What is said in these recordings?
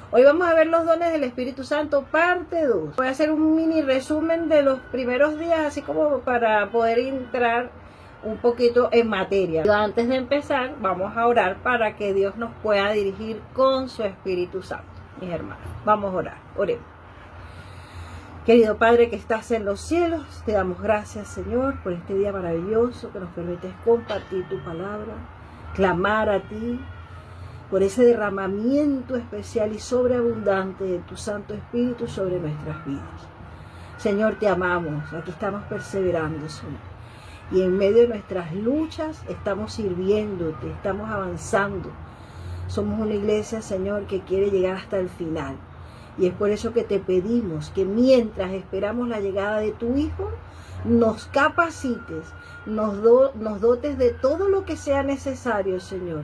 Hoy vamos a ver los dones del Espíritu Santo, parte 2. Voy a hacer un mini resumen de los primeros días, así como para poder entrar un poquito en materia. Pero antes de empezar, vamos a orar para que Dios nos pueda dirigir con su Espíritu Santo, mis hermanos. Vamos a orar, oremos. Querido Padre que estás en los cielos, te damos gracias, Señor, por este día maravilloso que nos permites compartir tu palabra, clamar a ti, por ese derramamiento especial y sobreabundante de tu Santo Espíritu sobre nuestras vidas. Señor, te amamos, aquí estamos perseverando, Señor. Y en medio de nuestras luchas estamos sirviéndote, estamos avanzando. Somos una iglesia, Señor, que quiere llegar hasta el final. Y es por eso que te pedimos que mientras esperamos la llegada de tu Hijo, nos capacites, nos dotes de todo lo que sea necesario, Señor.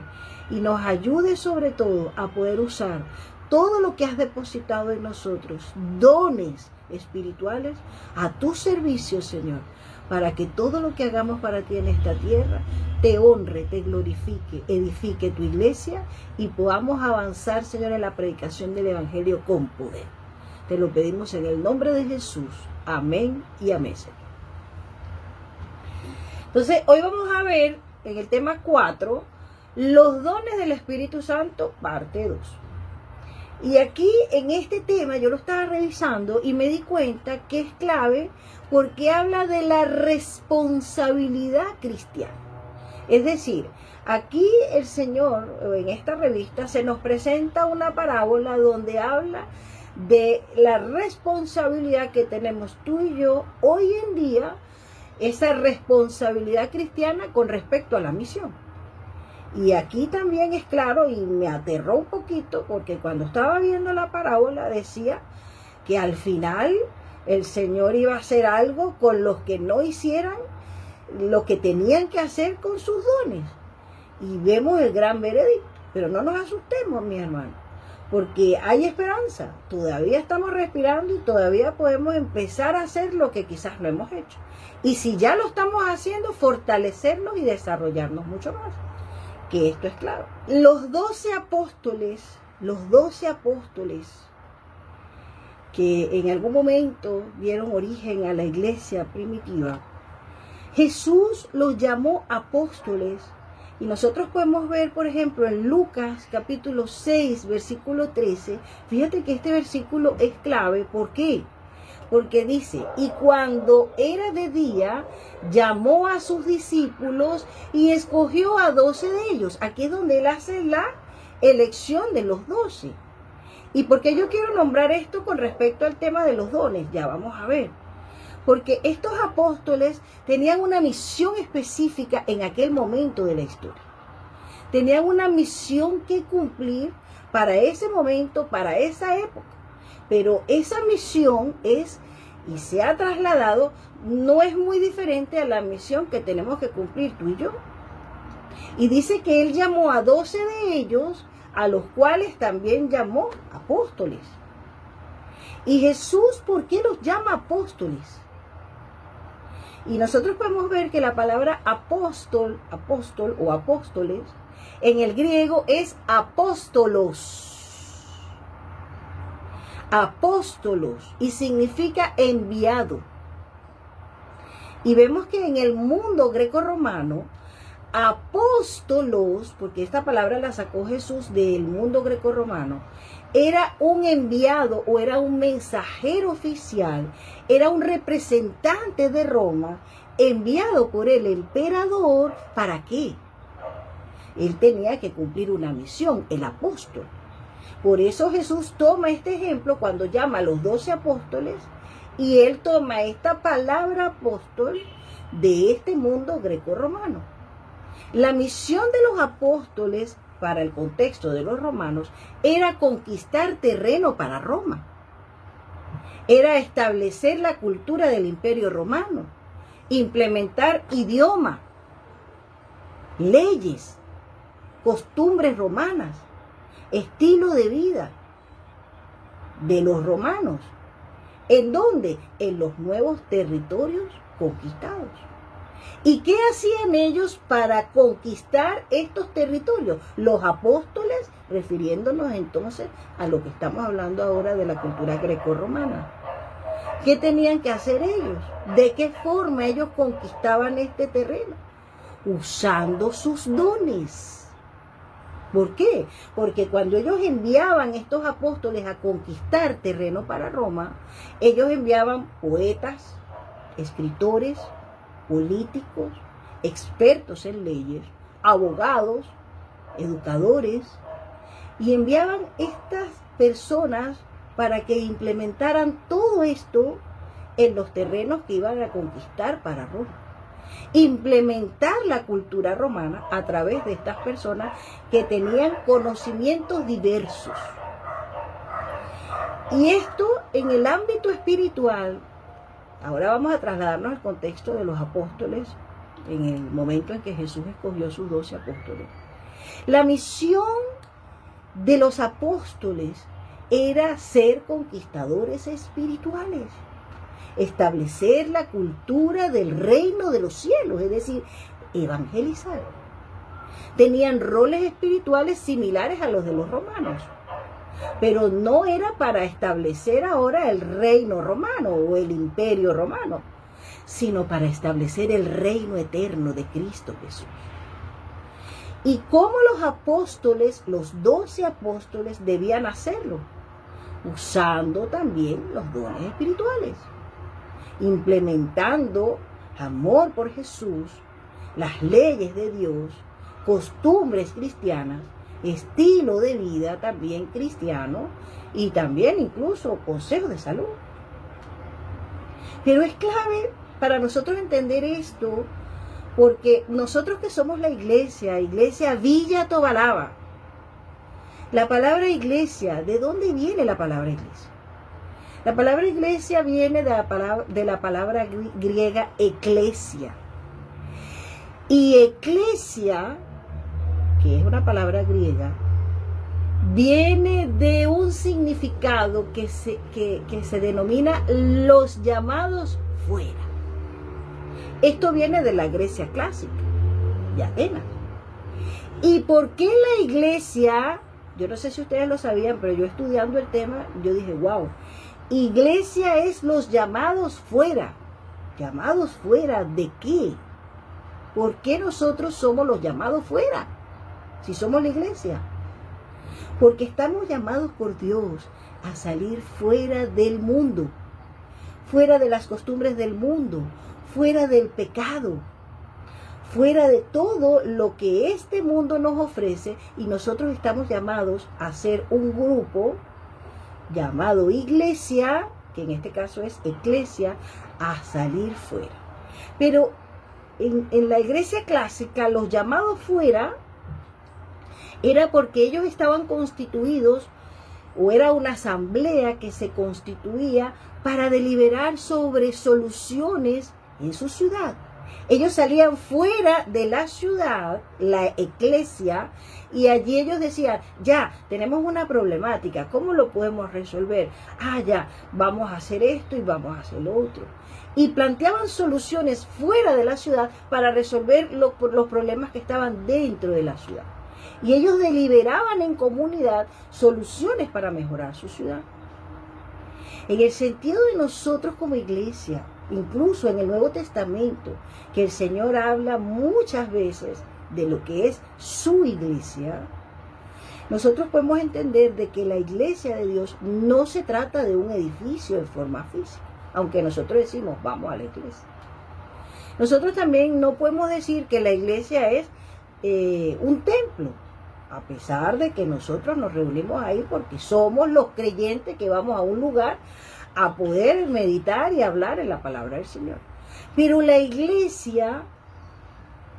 Y nos ayudes sobre todo a poder usar todo lo que has depositado en nosotros, dones espirituales, a tu servicio, Señor, para que todo lo que hagamos para ti en esta tierra te honre, te glorifique, edifique tu iglesia y podamos avanzar, Señor, en la predicación del Evangelio con poder. Te lo pedimos en el nombre de Jesús. Amén y amén, Señor. Entonces, hoy vamos a ver en el tema 4, los dones del Espíritu Santo, parte 2. Y aquí en este tema yo lo estaba revisando y me di cuenta que es clave porque habla de la responsabilidad cristiana. Es decir, aquí el Señor, en esta revista, se nos presenta una parábola donde habla de la responsabilidad que tenemos tú y yo hoy en día, esa responsabilidad cristiana con respecto a la misión. Y aquí también es claro, y me aterró un poquito, porque cuando estaba viendo la parábola decía que al final el Señor iba a hacer algo con los que no hicieran lo que tenían que hacer con sus dones. Y vemos el gran veredicto. Pero no nos asustemos, mis hermanos, porque hay esperanza. Todavía estamos respirando y todavía podemos empezar a hacer lo que quizás no hemos hecho. Y si ya lo estamos haciendo, fortalecernos y desarrollarnos mucho más. Que esto es claro. Los 12 apóstoles que en algún momento dieron origen a la iglesia primitiva, Jesús los llamó apóstoles. Y nosotros podemos ver, por ejemplo, en Lucas capítulo 6, versículo 13, fíjate que este versículo es clave. ¿Por qué? Porque dice, y cuando era de día, llamó a sus discípulos y escogió a 12 de ellos. Aquí es donde él hace la elección de los 12. ¿Y por qué yo quiero nombrar esto con respecto al tema de los dones? Ya vamos a ver. Porque estos apóstoles tenían una misión específica en aquel momento de la historia. Tenían una misión que cumplir para ese momento, para esa época. Pero esa misión es, y se ha trasladado, no es muy diferente a la misión que tenemos que cumplir tú y yo. Y dice que él llamó a 12 de ellos, a los cuales también llamó apóstoles. Y Jesús, ¿por qué los llama apóstoles? Y nosotros podemos ver que la palabra apóstol o apóstoles, en el griego es apóstolos. Apóstolos, y significa enviado. Y vemos que en el mundo greco-romano, apóstolos, porque esta palabra la sacó Jesús del mundo greco-romano, era un enviado o era un mensajero oficial, era un representante de Roma, enviado por el emperador. ¿Para qué? Él tenía que cumplir una misión, el apóstol. Por eso Jesús toma este ejemplo cuando llama a los 12 apóstoles y él toma esta palabra apóstol de este mundo greco-romano. La misión de los apóstoles para el contexto de los romanos era conquistar terreno para Roma. Era establecer la cultura del Imperio Romano, implementar idioma, leyes, costumbres romanas, estilo de vida de los romanos. ¿En dónde? En los nuevos territorios conquistados. ¿Y qué hacían ellos para conquistar estos territorios? Los apóstoles, refiriéndonos entonces a lo que estamos hablando ahora de la cultura grecorromana. ¿Qué tenían que hacer ellos? ¿De qué forma ellos conquistaban este terreno? Usando sus dones. ¿Por qué? Porque cuando ellos enviaban estos apóstoles a conquistar terreno para Roma, ellos enviaban poetas, escritores, políticos, expertos en leyes, abogados, educadores, y enviaban estas personas para que implementaran todo esto en los terrenos que iban a conquistar para Roma. Implementar la cultura romana a través de estas personas que tenían conocimientos diversos. Y esto en el ámbito espiritual. Ahora vamos a trasladarnos al contexto de los apóstoles en el momento en que Jesús escogió a sus 12 apóstoles. La misión de los apóstoles era ser conquistadores espirituales, establecer la cultura del reino de los cielos, es decir, evangelizar. Tenían roles espirituales similares a los de los romanos, pero no era para establecer ahora el reino romano o el imperio romano, sino para establecer el reino eterno de Cristo Jesús. ¿Y cómo los apóstoles, los 12 apóstoles, debían hacerlo? Usando también los dones espirituales, implementando amor por Jesús, las leyes de Dios, costumbres cristianas, estilo de vida también cristiano y también incluso consejos de salud. Pero es clave para nosotros entender esto, porque nosotros que somos la iglesia Villa Tobalaba, la palabra iglesia, ¿de dónde viene la palabra iglesia? La palabra iglesia viene de la palabra griega eclesia. Y eclesia, que es una palabra griega, viene de un significado que se denomina los llamados fuera. Esto viene de la Grecia clásica, de Atenas. ¿Y por qué la iglesia? Yo no sé si ustedes lo sabían, pero yo estudiando el tema, yo dije, wow, iglesia es los llamados fuera. ¿Llamados fuera de qué? ¿Por qué nosotros somos los llamados fuera? Si somos la iglesia. Porque estamos llamados por Dios a salir fuera del mundo, fuera de las costumbres del mundo, fuera del pecado, fuera de todo lo que este mundo nos ofrece, y nosotros estamos llamados a ser un grupo llamado iglesia, que en este caso es eclesia, a salir fuera. Pero en la iglesia clásica, los llamados fuera era porque ellos estaban constituidos, o era una asamblea que se constituía para deliberar sobre soluciones en su ciudad. Ellos salían fuera de la ciudad, la eclesia, y allí ellos decían, ya, tenemos una problemática, ¿cómo lo podemos resolver? Ya, vamos a hacer esto y vamos a hacer lo otro. Y planteaban soluciones fuera de la ciudad para resolver los problemas que estaban dentro de la ciudad. Y ellos deliberaban en comunidad soluciones para mejorar su ciudad. En el sentido de nosotros como iglesia, incluso en el Nuevo Testamento, que el Señor habla muchas veces de lo que es su iglesia, nosotros podemos entender de que la iglesia de Dios no se trata de un edificio en forma física, aunque nosotros decimos vamos a la iglesia. Nosotros también no podemos decir que la iglesia es un templo, a pesar de que nosotros nos reunimos ahí porque somos los creyentes que vamos a un lugar a poder meditar y hablar en la palabra del Señor. Pero la iglesia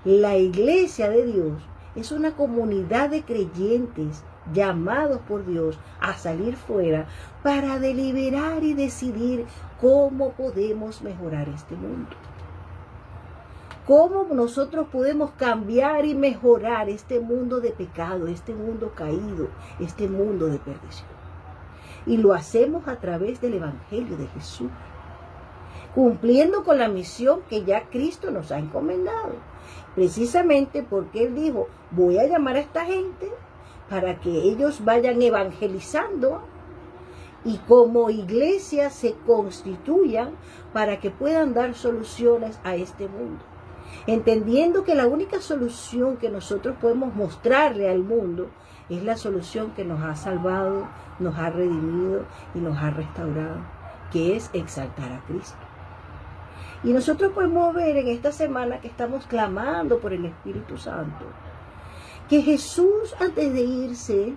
de Dios es una comunidad de creyentes llamados por Dios a salir fuera para deliberar y decidir cómo podemos mejorar este mundo. ¿Cómo nosotros podemos cambiar y mejorar este mundo de pecado, este mundo caído, este mundo de perdición? Y lo hacemos a través del Evangelio de Jesús. cumpliendo con la misión que ya Cristo nos ha encomendado. Precisamente porque Él dijo, voy a llamar a esta gente para que ellos vayan evangelizando y como iglesia se constituyan para que puedan dar soluciones a este mundo. Entendiendo que la única solución que nosotros podemos mostrarle al mundo es la solución que nos ha salvado, nos ha redimido y nos ha restaurado, que es exaltar a Cristo. Y nosotros podemos ver en esta semana que estamos clamando por el Espíritu Santo, que Jesús antes de irse,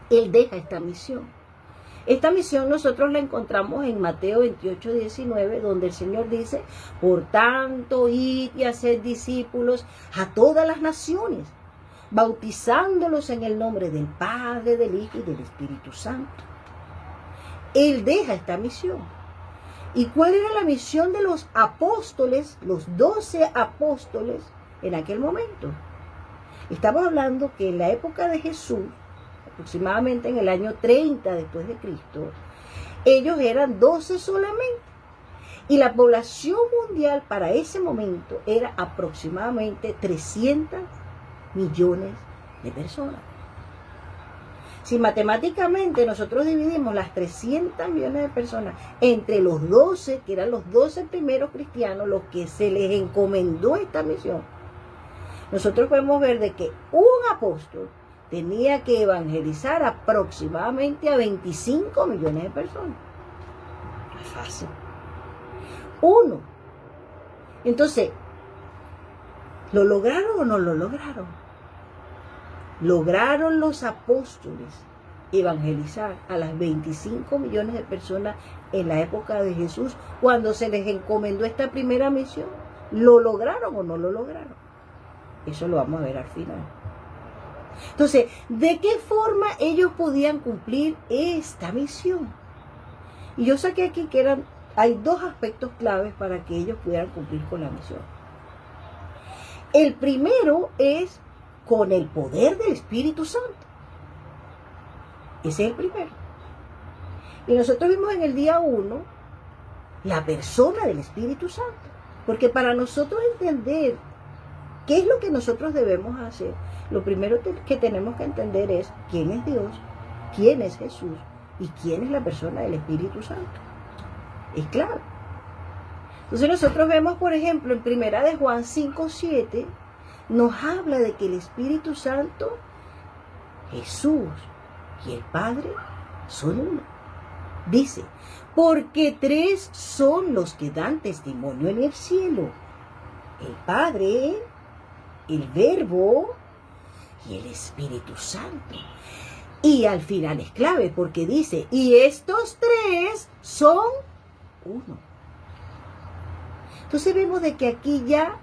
Él deja esta misión. Esta misión nosotros la encontramos en Mateo 28, 19, donde el Señor dice, por tanto, id y haced discípulos a todas las naciones, bautizándolos en el nombre del Padre, del Hijo y del Espíritu Santo. Él deja esta misión. ¿Y cuál era la misión de los apóstoles, los 12 apóstoles en aquel momento? Estamos hablando que en la época de Jesús, aproximadamente en el año 30 después de Cristo, ellos eran 12 solamente. Y la población mundial para ese momento era aproximadamente 300 millones de personas. Si matemáticamente nosotros dividimos las 300 millones de personas entre los 12, que eran los 12 primeros cristianos, los que se les encomendó esta misión, nosotros podemos ver de que un apóstol tenía que evangelizar aproximadamente a 25 millones de personas. No es fácil. Uno. Entonces, ¿lo lograron o no lo lograron? ¿Lograron los apóstoles evangelizar a las 25 millones de personas en la época de Jesús cuando se les encomendó esta primera misión? ¿Lo lograron o no lo lograron? Eso lo vamos a ver al final. Entonces, ¿de qué forma ellos podían cumplir esta misión? Y yo saqué aquí que hay dos aspectos claves para que ellos pudieran cumplir con la misión. El primero es con el poder del Espíritu Santo. Ese es el primero. Y nosotros vimos en el día 1 la persona del Espíritu Santo. Porque para nosotros entender qué es lo que nosotros debemos hacer, lo primero que tenemos que entender es quién es Dios, quién es Jesús y quién es la persona del Espíritu Santo. Es claro. Entonces nosotros vemos, por ejemplo, en Primera de Juan 5:7, nos habla de que el Espíritu Santo, Jesús y el Padre son uno. Dice, porque 3 son los que dan testimonio en el cielo: el Padre, el Verbo y el Espíritu Santo. Y al final es clave porque dice, y estos 3 son uno. Entonces vemos de que aquí ya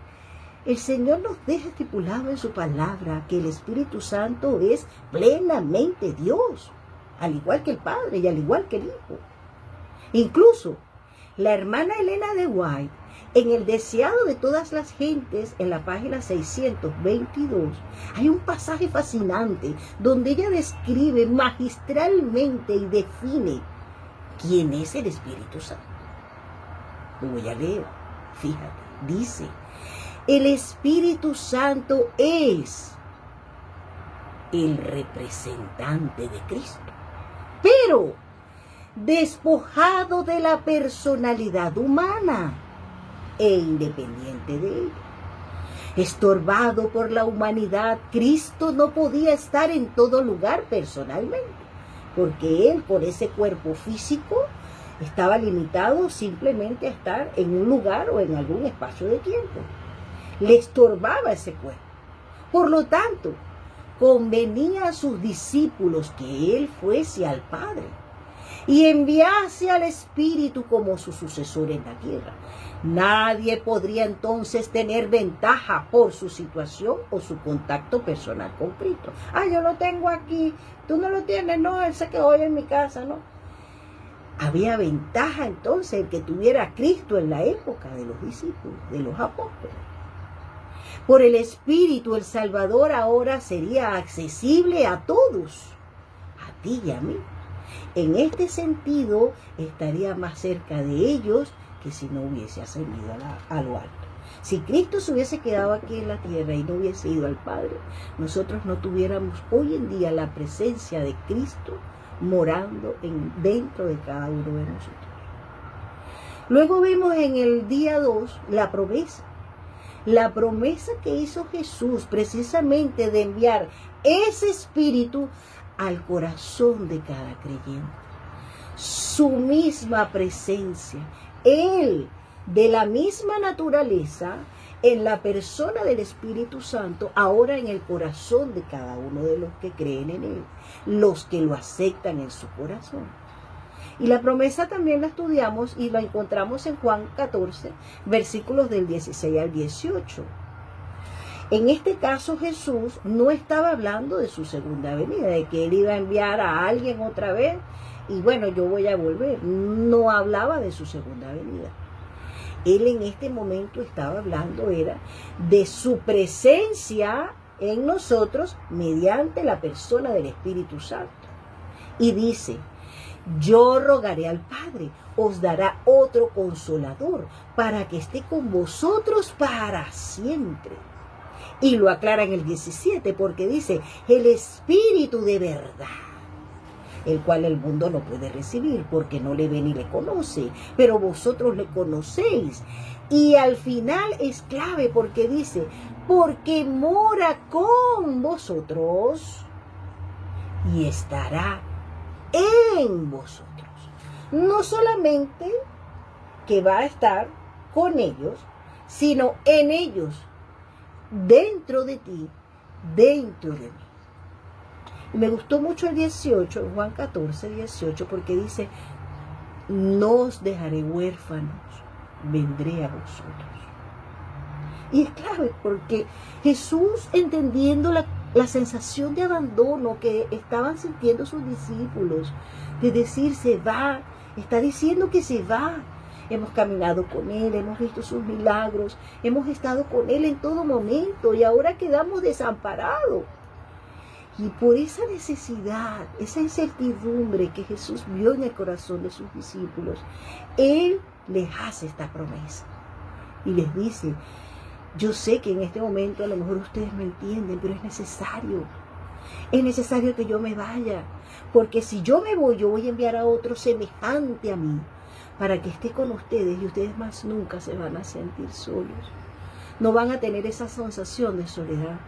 el Señor nos deja estipulado en su palabra que el Espíritu Santo es plenamente Dios, al igual que el Padre y al igual que el Hijo. Incluso la hermana Elena de White, en el Deseado de todas las gentes, en la página 622, hay un pasaje fascinante donde ella describe magistralmente y define quién es el Espíritu Santo. Lo voy a leer. Fíjate, dice, el Espíritu Santo es el representante de Cristo, pero despojado de la personalidad humana e independiente de ella. Estorbado por la humanidad, Cristo no podía estar en todo lugar personalmente, porque Él, por ese cuerpo físico, estaba limitado simplemente a estar en un lugar o en algún espacio de tiempo. Le estorbaba ese cuerpo. Por lo tanto, convenía a sus discípulos que Él fuese al Padre y enviase al Espíritu como su sucesor en la tierra. Nadie podría entonces tener ventaja por su situación o su contacto personal con Cristo. Yo lo tengo aquí, tú no lo tienes, no, él se quedó hoy en mi casa, no. Había ventaja entonces el que tuviera a Cristo en la época de los discípulos, de los apóstoles. Por el Espíritu, el Salvador ahora sería accesible a todos, a ti y a mí. En este sentido, estaría más cerca de ellos que si no hubiese ascendido a lo alto. Si Cristo se hubiese quedado aquí en la tierra y no hubiese ido al Padre, nosotros no tuviéramos hoy en día la presencia de Cristo morando dentro de cada uno de nosotros. Luego vemos en el día 2 la promesa. La promesa que hizo Jesús precisamente de enviar ese Espíritu al corazón de cada creyente. Su misma presencia. Él, de la misma naturaleza, en la persona del Espíritu Santo, ahora en el corazón de cada uno de los que creen en Él, los que lo aceptan en su corazón. Y la promesa también la estudiamos y la encontramos en Juan 14, versículos del 16 al 18. En este caso Jesús no estaba hablando de su segunda venida, de que Él iba a enviar a alguien otra vez y bueno, yo voy a volver. No hablaba de su segunda venida. Él en este momento estaba hablando era de su presencia en nosotros mediante la persona del Espíritu Santo. Y dice, yo rogaré al Padre, os dará otro consolador para que esté con vosotros para siempre. Y lo aclara en el 17 porque dice, el Espíritu de verdad, el cual el mundo no puede recibir porque no le ve ni le conoce, pero vosotros le conocéis. Y al final es clave porque dice, porque mora con vosotros y estará en vosotros. No solamente que va a estar con ellos, sino en ellos, dentro de ti, dentro de mí. Me gustó mucho el 18, Juan 14, 18, porque dice, no os dejaré huérfanos, vendré a vosotros. Y es clave porque Jesús, entendiendo la sensación de abandono que estaban sintiendo sus discípulos, de decir se va, está diciendo que se va. Hemos caminado con Él, hemos visto sus milagros, hemos estado con Él en todo momento y ahora quedamos desamparados. Y por esa necesidad, esa incertidumbre que Jesús vio en el corazón de sus discípulos, Él les hace esta promesa. Y les dice, yo sé que en este momento a lo mejor ustedes me entienden, pero es necesario. Es necesario que yo me vaya. Porque si yo me voy, yo voy a enviar a otro semejante a mí, para que esté con ustedes y ustedes más nunca se van a sentir solos. No van a tener esa sensación de soledad,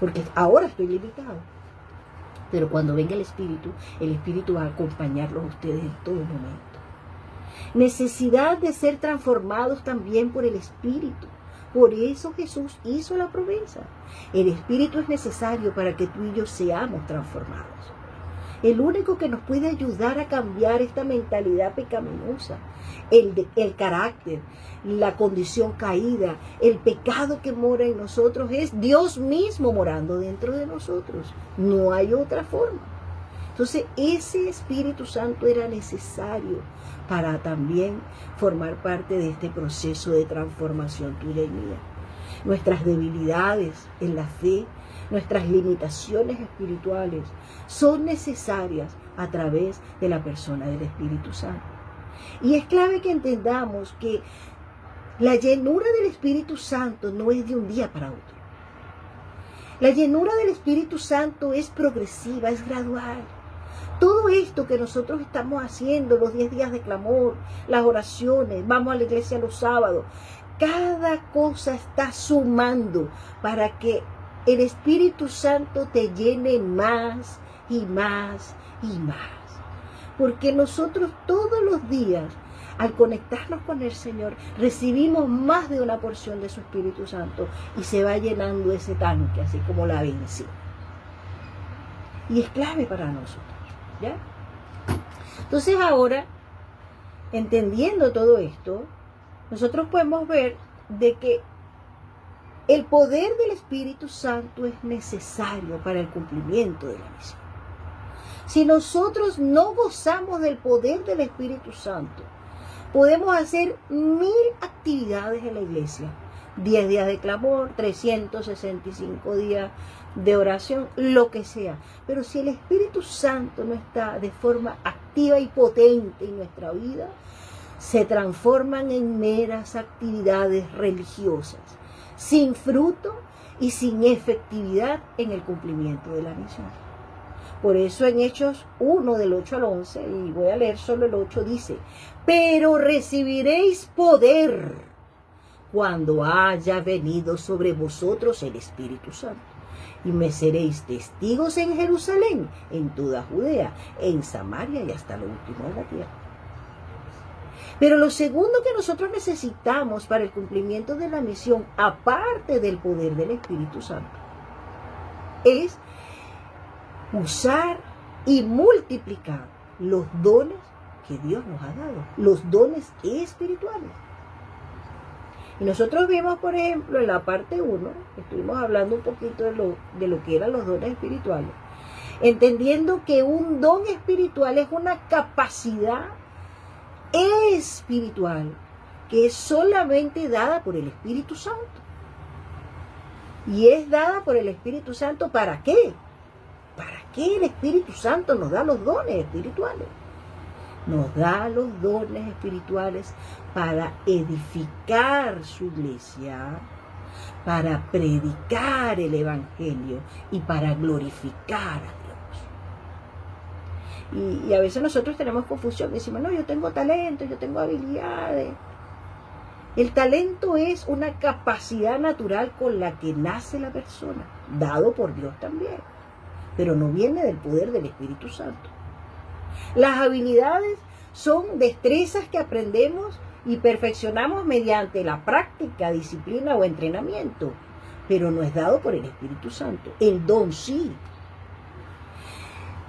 porque ahora estoy limitado. Pero cuando venga el Espíritu va a acompañarlos a ustedes en todo momento. Necesidad de ser transformados también por el Espíritu. Por eso Jesús hizo la promesa. El Espíritu es necesario para que tú y yo seamos transformados. El único que nos puede ayudar a cambiar esta mentalidad pecaminosa, el carácter, la condición caída, el pecado que mora en nosotros es Dios mismo morando dentro de nosotros. No hay otra forma. Entonces ese Espíritu Santo era necesario para también formar parte de este proceso de transformación tuya y mía. Nuestras debilidades en la fe, nuestras limitaciones espirituales son necesarias a través de la persona del Espíritu Santo. Y es clave que entendamos que la llenura del Espíritu Santo no es de un día para otro. La llenura del Espíritu Santo es progresiva, es gradual. Todo esto que nosotros estamos haciendo, los 10 días de clamor, las oraciones, vamos a la iglesia los sábados, cada cosa está sumando para que el Espíritu Santo te llene más y más y más. Porque nosotros todos los días, al conectarnos con el Señor, recibimos más de una porción de su Espíritu Santo y se va llenando ese tanque, así como la benzina. Y es clave para nosotros, ¿ya? Entonces ahora, entendiendo todo esto, nosotros podemos ver de que el poder del Espíritu Santo es necesario para el cumplimiento de la misión. Si nosotros no gozamos del poder del Espíritu Santo, podemos hacer 1000 actividades en la iglesia. 10 días de clamor, 365 días de oración, lo que sea. Pero si el Espíritu Santo no está de forma activa y potente en nuestra vida, se transforman en meras actividades religiosas, sin fruto y sin efectividad en el cumplimiento de la misión. Por eso en Hechos 1, del 8 al 11, y voy a leer solo el 8, dice: pero recibiréis poder cuando haya venido sobre vosotros el Espíritu Santo, y me seréis testigos en Jerusalén, en toda Judea, en Samaria y hasta lo último de la tierra. Pero lo segundo que nosotros necesitamos para el cumplimiento de la misión, aparte del poder del Espíritu Santo, es usar y multiplicar los dones que Dios nos ha dado, los dones espirituales. Y nosotros vimos, por ejemplo, en la parte 1, estuvimos hablando un poquito de lo que eran los dones espirituales, entendiendo que un don espiritual es una capacidad espiritual que es solamente dada por el Espíritu Santo. Y es dada por el Espíritu Santo, ¿para qué? ¿Para qué el Espíritu Santo nos da los dones espirituales? Nos da los dones espirituales para edificar su iglesia, para predicar el Evangelio y para glorificar a Dios. Y a veces nosotros tenemos confusión, decimos: no, yo tengo talento, yo tengo habilidades. El talento es una capacidad natural con la que nace la persona, dado por Dios también, pero no viene del poder del Espíritu Santo. Las habilidades son destrezas que aprendemos y perfeccionamos mediante la práctica, disciplina o entrenamiento, pero no es dado por el Espíritu Santo. El don sí.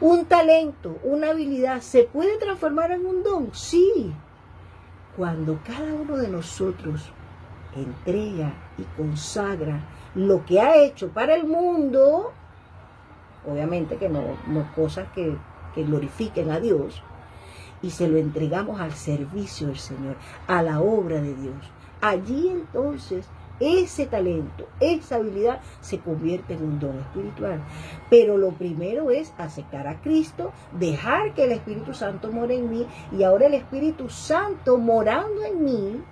Un talento, una habilidad, ¿se puede transformar en un don? Sí. Cuando cada uno de nosotros entrega y consagra lo que ha hecho para el mundo, obviamente que no cosas que glorifiquen a Dios, y se lo entregamos al servicio del Señor, a la obra de Dios, allí entonces ese talento, esa habilidad se convierte en un don espiritual. Pero lo primero es aceptar a Cristo, dejar que el Espíritu Santo more en mí, y ahora el Espíritu Santo morando en mí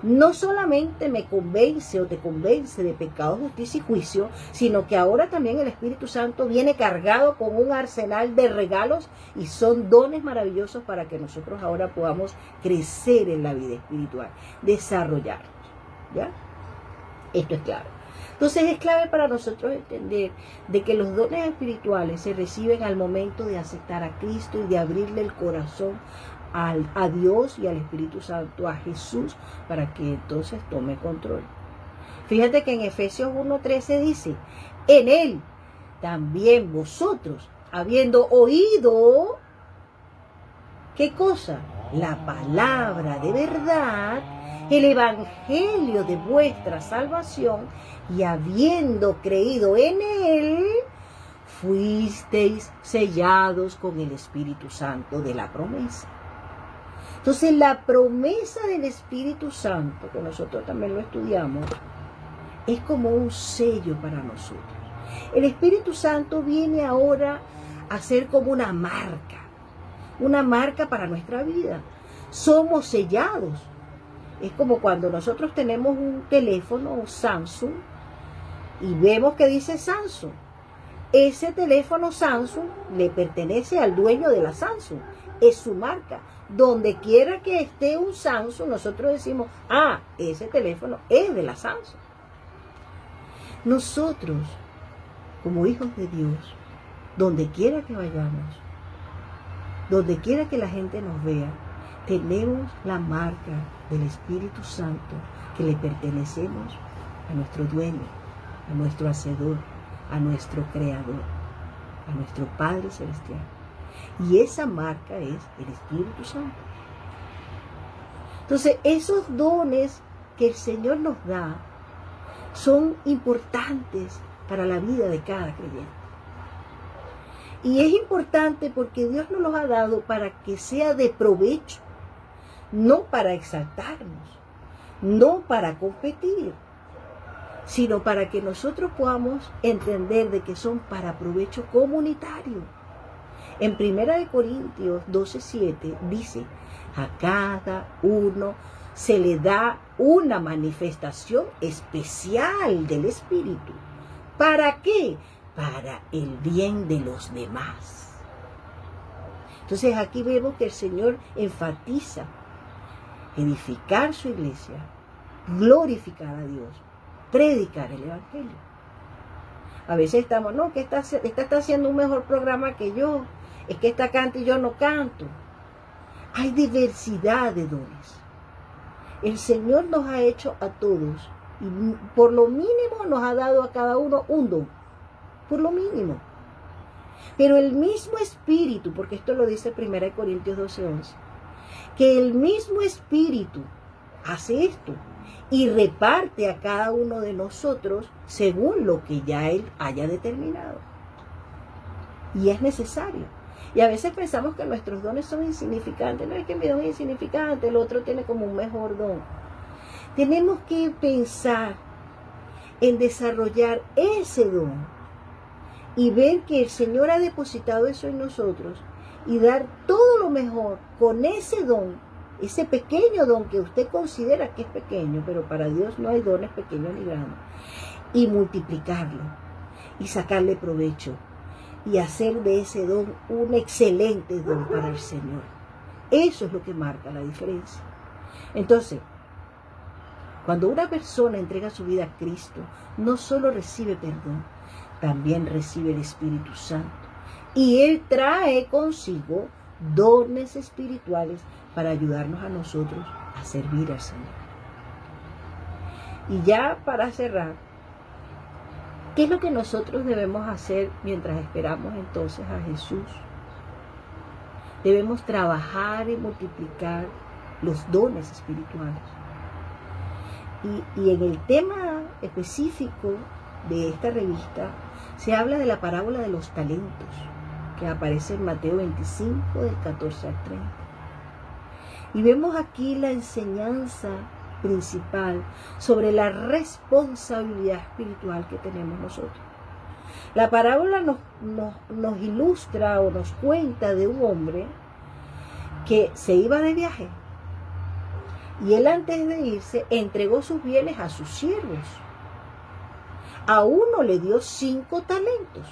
no solamente me convence o te convence de pecado, justicia y juicio, sino que ahora también el Espíritu Santo viene cargado con un arsenal de regalos, y son dones maravillosos para que nosotros ahora podamos crecer en la vida espiritual, desarrollarnos, ¿ya? Esto es clave. Entonces es clave para nosotros entender de que los dones espirituales se reciben al momento de aceptar a Cristo y de abrirle el corazón a Dios y al Espíritu Santo, a Jesús, para que entonces tome control. Fíjate que en Efesios 1:13 dice: en Él también vosotros, habiendo oído, ¿qué cosa? La palabra de verdad, el evangelio de vuestra salvación, y habiendo creído en Él, fuisteis sellados con el Espíritu Santo de la promesa. Entonces la promesa del Espíritu Santo, que nosotros también lo estudiamos, es como un sello para nosotros. El Espíritu Santo viene ahora a ser como una marca para nuestra vida. Somos sellados. Es como cuando nosotros tenemos un teléfono Samsung y vemos que dice Samsung. Ese teléfono Samsung le pertenece al dueño de la Samsung, es su marca. Donde quiera que esté un Samsung, nosotros decimos: ah, ese teléfono es de la Samsung. Nosotros, como hijos de Dios, donde quiera que vayamos, donde quiera que la gente nos vea, tenemos la marca del Espíritu Santo, que le pertenecemos a nuestro dueño, a nuestro hacedor, a nuestro creador, a nuestro Padre Celestial. Y esa marca es el Espíritu Santo. Entonces, esos dones que el Señor nos da son importantes para la vida de cada creyente. Y es importante porque Dios nos los ha dado para que sea de provecho, no para exaltarnos, no para competir, sino para que nosotros podamos entender de que son para provecho comunitario. En 1 Corintios 12:7 dice, a cada uno se le da una manifestación especial del Espíritu. ¿Para qué? Para el bien de los demás. Entonces aquí vemos que el Señor enfatiza edificar su iglesia, glorificar a Dios, predicar el Evangelio. A veces estamos, no, que esta está haciendo un mejor programa que yo, es que esta canta y yo no canto. Hay diversidad de dones. El Señor nos ha hecho a todos, y por lo mínimo nos ha dado a cada uno un don, por lo mínimo. Pero el mismo Espíritu, porque esto lo dice 1 Corintios 12:11, que el mismo Espíritu hace esto y reparte a cada uno de nosotros según lo que ya Él haya determinado. Y es necesario. Y a veces pensamos que nuestros dones son insignificantes. No es que mi don es insignificante, el otro tiene como un mejor don. Tenemos que pensar en desarrollar ese don y ver que el Señor ha depositado eso en nosotros y dar todo lo mejor con ese don, ese pequeño don que usted considera que es pequeño, pero para Dios no hay dones pequeños ni grandes, y multiplicarlo y sacarle provecho y hacer de ese don un excelente don para el Señor. Eso es lo que marca la diferencia. Entonces, cuando una persona entrega su vida a Cristo, no solo recibe perdón, también recibe el Espíritu Santo. Y Él trae consigo dones espirituales para ayudarnos a nosotros a servir al Señor. Y ya para cerrar, ¿qué es lo que nosotros debemos hacer mientras esperamos entonces a Jesús? Debemos trabajar y multiplicar los dones espirituales. Y en el tema específico de esta revista se habla de la parábola de los talentos, que aparece en Mateo 25, del 14 al 30. Y vemos aquí la enseñanza principal sobre la responsabilidad espiritual que tenemos nosotros. La parábola nos ilustra o nos cuenta de un hombre que se iba de viaje y él, antes de irse, entregó sus bienes a sus siervos. A uno le dio 5 talentos,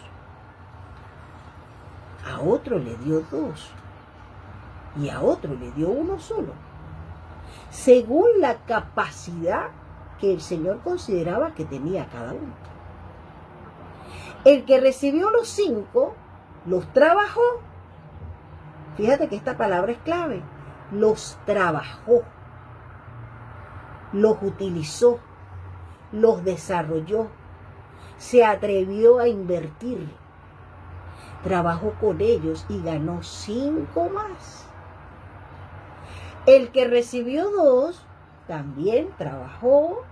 a otro le dio 2 y a otro le dio 1 solo, según la capacidad que el Señor consideraba que tenía cada uno. El que recibió los 5 los trabajó. Fíjate que esta palabra es clave. Los trabajó, los utilizó, los desarrolló, se atrevió a invertir, trabajó con ellos y ganó 5 más. El que recibió 2 también trabajó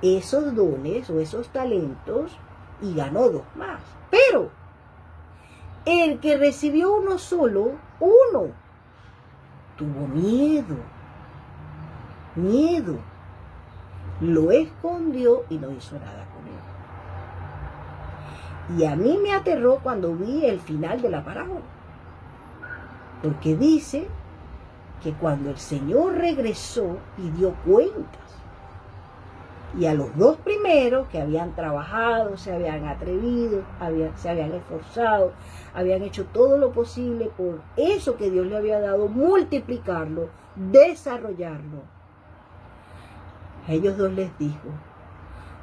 esos dones o esos talentos y ganó 2 más. Pero el que recibió 1 solo, tuvo miedo, lo escondió y no hizo nada con él. Y a mí me aterró cuando vi el final de la parábola, porque dice que cuando el Señor regresó pidió cuentas, y a los 2 primeros que habían trabajado, se habían atrevido, se habían esforzado, habían hecho todo lo posible por eso que Dios le había dado, multiplicarlo, desarrollarlo. A ellos 2 les dijo: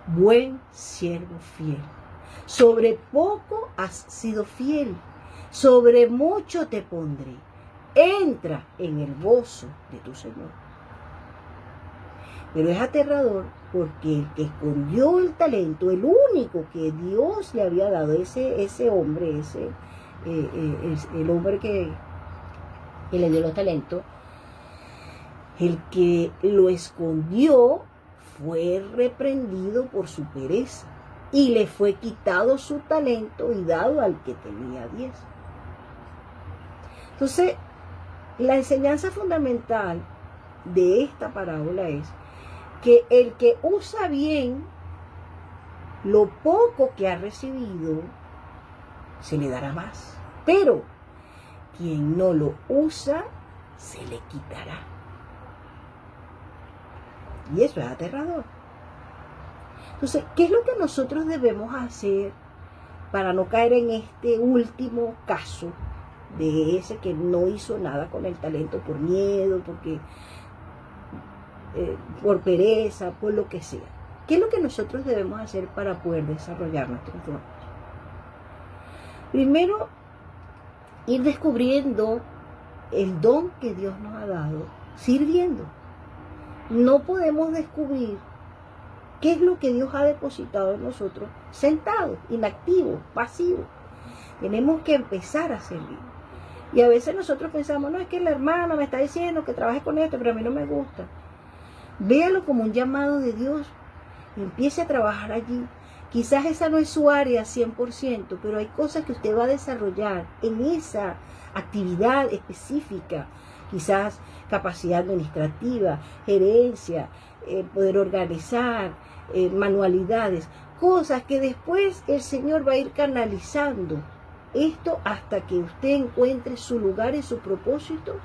buen siervo fiel, sobre poco has sido fiel, sobre mucho te pondré, entra en el gozo de tu Señor. Pero es aterrador porque el que escondió el talento, el único que Dios le había dado, ese hombre, el hombre que le dio los talentos, el que lo escondió fue reprendido por su pereza y le fue quitado su talento y dado al que tenía 10. Entonces, la enseñanza fundamental de esta parábola es que el que usa bien lo poco que ha recibido, se le dará más. pero quien no lo usa, se le quitará. Y eso es aterrador. Entonces, ¿qué es lo que nosotros debemos hacer para no caer en este último caso de ese que no hizo nada con el talento por miedo, por pereza, por lo que sea? ¿Qué es lo que nosotros debemos hacer para poder desarrollar nuestros dones? Primero, ir descubriendo el don que Dios nos ha dado, sirviendo. No podemos descubrir qué es lo que Dios ha depositado en nosotros sentados, inactivos, pasivos. Tenemos que empezar a servir. Y a veces nosotros pensamos, no, es que la hermana me está diciendo que trabaje con esto, pero a mí no me gusta. Véalo como un llamado de Dios. Empiece a trabajar allí. Quizás esa no es su área 100%, pero hay cosas que usted va a desarrollar en esa actividad específica. Quizás capacidad administrativa, gerencia, poder organizar, manualidades. Cosas que después el Señor va a ir canalizando. Esto hasta que usted encuentre su lugar y su propósito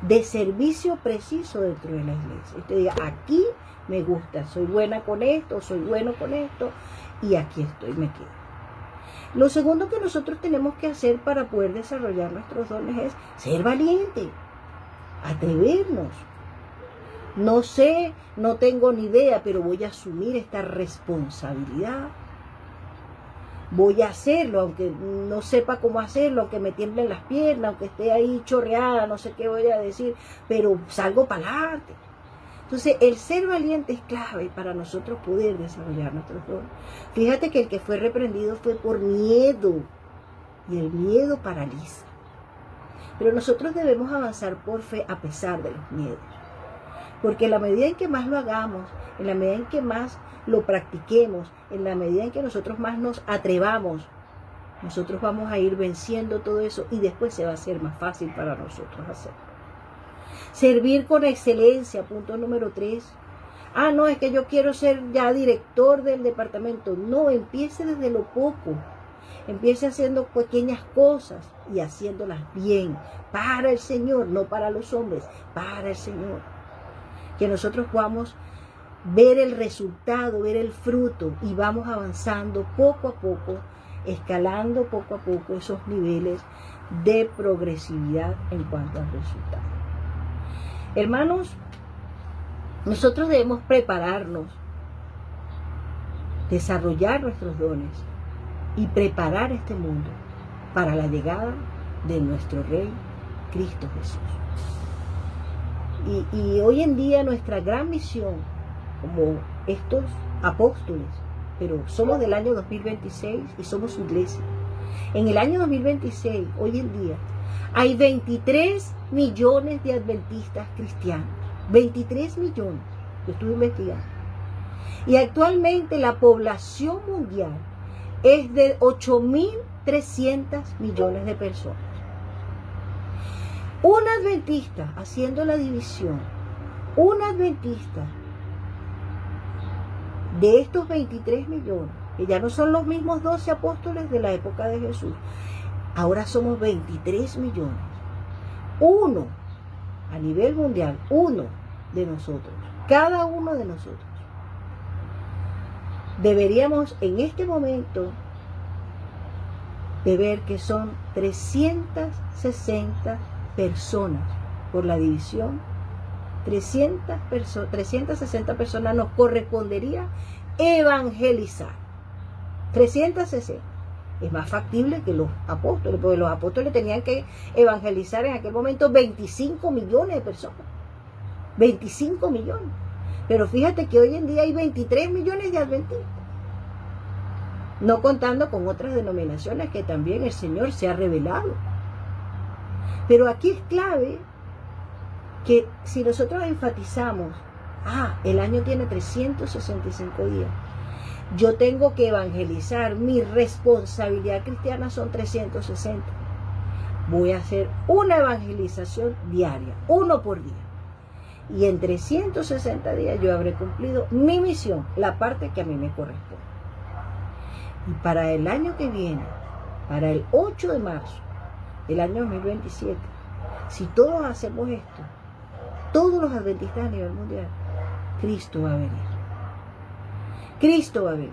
de servicio preciso dentro de la iglesia. Usted diga, aquí me gusta, soy buena con esto, soy bueno con esto, y aquí estoy, me quedo. Lo segundo que nosotros tenemos que hacer para poder desarrollar nuestros dones es ser valiente, atrevernos. No sé, no tengo ni idea, pero voy a asumir esta responsabilidad. Voy a hacerlo, aunque no sepa cómo hacerlo, aunque me tiemblen las piernas, aunque esté ahí chorreada, no sé qué voy a decir, pero salgo para adelante. Entonces, el ser valiente es clave para nosotros poder desarrollar nuestros dones. Fíjate que el que fue reprendido fue por miedo, y el miedo paraliza. Pero nosotros debemos avanzar por fe a pesar de los miedos. Porque en la medida en que más lo hagamos, en la medida en que más lo practiquemos, en la medida en que nosotros más nos atrevamos, nosotros vamos a ir venciendo todo eso y después se va a hacer más fácil para nosotros hacerlo. Servir con excelencia, punto número 3. Ah, no, es que yo quiero ser ya director del departamento. No, empiece desde lo poco. Empiece haciendo pequeñas cosas y haciéndolas bien, para el Señor, no para los hombres, para el Señor. Que nosotros podamos ver el resultado, ver el fruto, y vamos avanzando poco a poco, escalando poco a poco esos niveles de progresividad en cuanto al resultado. Hermanos, nosotros debemos prepararnos, desarrollar nuestros dones y preparar este mundo para la llegada de nuestro Rey, Cristo Jesús. Y hoy en día nuestra gran misión, como estos apóstoles, pero somos del año 2026 y somos su iglesia. En el año 2026, hoy en día, hay 23 millones de adventistas cristianos. 23 millones, yo estuve investigando. Y actualmente la población mundial es de 8.300 millones de personas. Un adventista, haciendo la división, un adventista de estos 23 millones, que ya no son los mismos 12 apóstoles de la época de Jesús, ahora somos 23 millones. Uno, a nivel mundial, uno de nosotros, cada uno de nosotros. Deberíamos en este momento de ver que son 360 personas por la división. 360 personas nos correspondería evangelizar. 360. Es más factible que los apóstoles, porque los apóstoles tenían que evangelizar en aquel momento 25 millones de personas. 25 millones. Pero fíjate que hoy en día hay 23 millones de adventistas. No contando con otras denominaciones que también el Señor se ha revelado. Pero aquí es clave que si nosotros enfatizamos, el año tiene 365 días, yo tengo que evangelizar, mi responsabilidad cristiana son 360. Voy a hacer una evangelización diaria, uno por día. Y en 360 días yo habré cumplido mi misión, la parte que a mí me corresponde. Y para el año que viene, para el 8 de marzo, el año 2027, si todos hacemos esto, todos los adventistas a nivel mundial, Cristo va a venir. Cristo va a venir.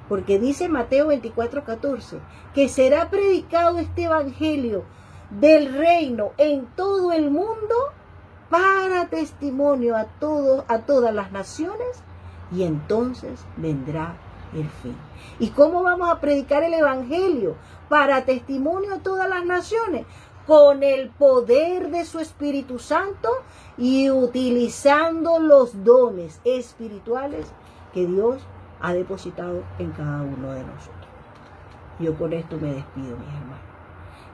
Porque dice Mateo 24:14, que será predicado este evangelio del reino en todo el mundo para testimonio a todas las naciones, y entonces vendrá el fin. ¿Y cómo vamos a predicar el evangelio? Para testimonio a todas las naciones, con el poder de su Espíritu Santo y utilizando los dones espirituales que Dios ha depositado en cada uno de nosotros. Yo con esto me despido, mis hermanos.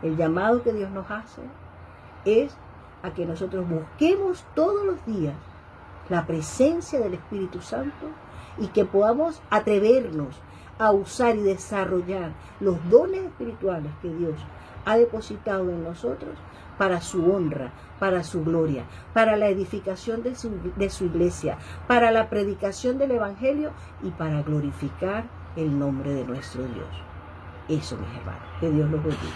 El llamado que Dios nos hace es a que nosotros busquemos todos los días la presencia del Espíritu Santo y que podamos atrevernos a usar y desarrollar los dones espirituales que Dios ha depositado en nosotros para su honra, para su gloria, para la edificación de su iglesia, para la predicación del Evangelio y para glorificar el nombre de nuestro Dios. Eso, mis hermanos, que Dios los bendiga.